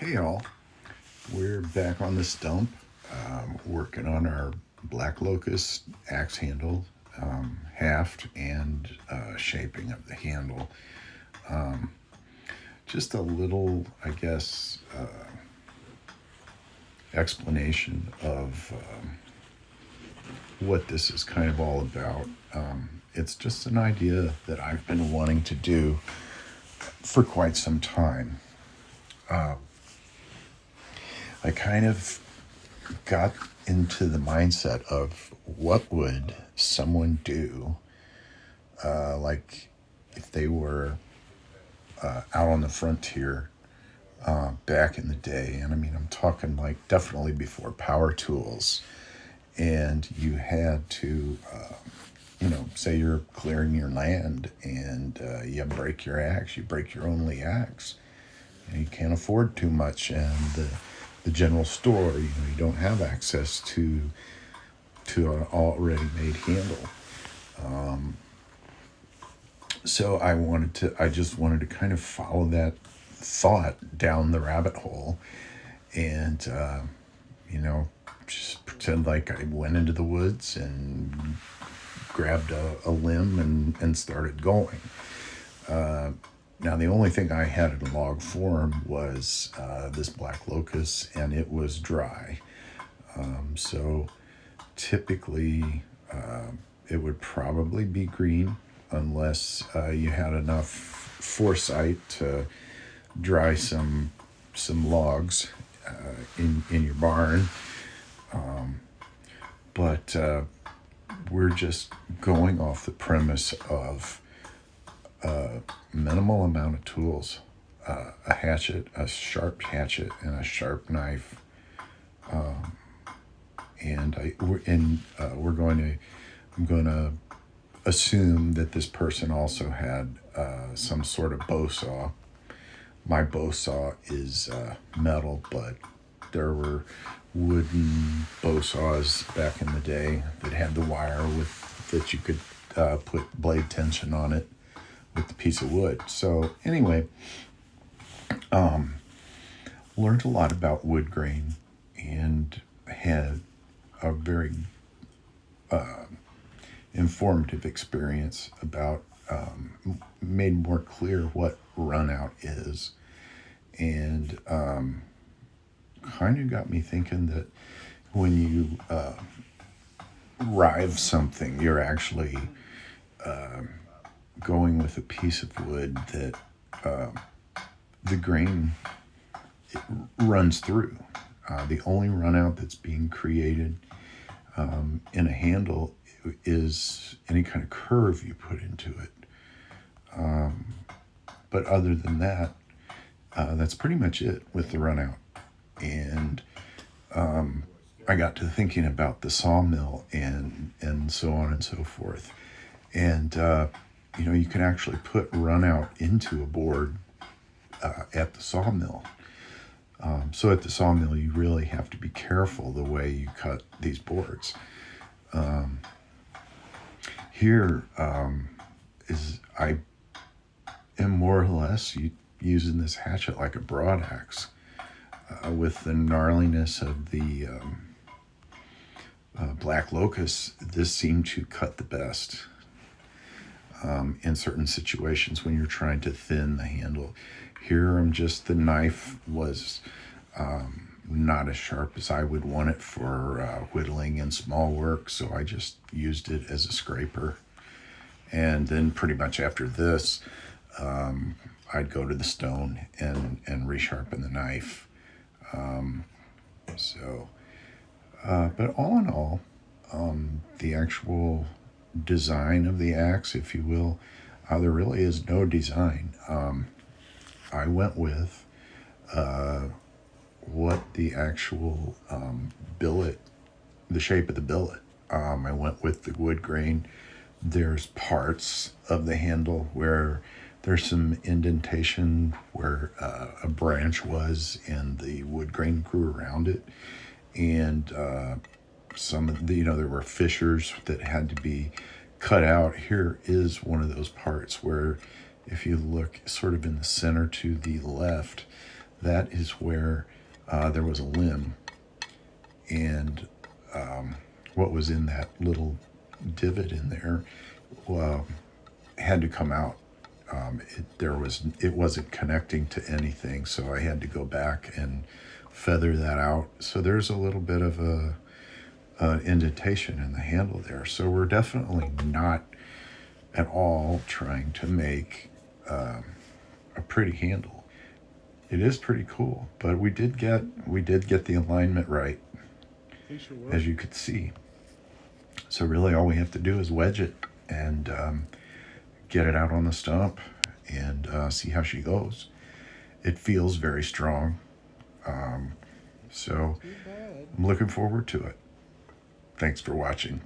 Hey y'all, we're back on the Stump, working on our Black Locust axe handle, haft, and shaping of the handle. Just a little, I guess, explanation of what this is kind of all about. It's just an idea that I've been wanting to do for quite some time. I kind of got into the mindset of what would someone do, like if they were out on the frontier back in the day. And I mean, I'm talking like definitely before power tools. And you had to, say you're clearing your land and you break your axe, you break your only axe. You can't afford too much, and the general store, you don't have access to an already made handle. So I just wanted to kind of follow that thought down the rabbit hole, and just pretend like I went into the woods and grabbed a limb and started going. Now, the only thing I had in log form was this black locust, and it was dry. So typically, it would probably be green unless you had enough foresight to dry some logs in your barn. But we're just going off the premise of minimal amount of tools, a hatchet, a sharp hatchet, and a sharp knife. I'm going to assume that this person also had some sort of bow saw. My bow saw is metal, but there were wooden bow saws back in the day that had the wire that you could put blade tension on it with the piece of wood. So anyway, learned a lot about wood grain and had a very informative experience about made more clear what run out is, and kind of got me thinking that when you rive something, you're actually going with a piece of wood that the grain runs through. The only run out that's being created in a handle is any kind of curve you put into it. But other than that, that's pretty much it with the run out. And I got to thinking about the sawmill and so on and so forth. And you can actually put run out into a board at the sawmill. So at the sawmill, you really have to be careful the way you cut these boards. Here is I am more or less using this hatchet like a broad axe, with the gnarliness of the black locust. This seemed to cut the best in certain situations when you're trying to thin the handle. Here, the knife was not as sharp as I would want it for whittling and small work, so I just used it as a scraper. And then pretty much after this, I'd go to the stone and resharpen the knife. But all in all, the actual design of the axe, if you will, there really is no design. I went with what the actual billet, the shape of the billet. I went with the wood grain. There's parts of the handle where there's some indentation where a branch was and the wood grain grew around it. And there were fissures that had to be cut out. Here is one of those parts where if you look sort of in the center to the left, that is where there was a limb, and what was in that little divot in there had to come out. It wasn't connecting to anything, so I had to go back and feather that out. So there's a little bit of a indentation in the handle there. So we're definitely not at all trying to make a pretty handle. It is pretty cool, but we did get the alignment right, as you could see. So really all we have to do is wedge it and get it out on the stump and see how she goes. It feels very strong. So I'm looking forward to it. Thanks for watching.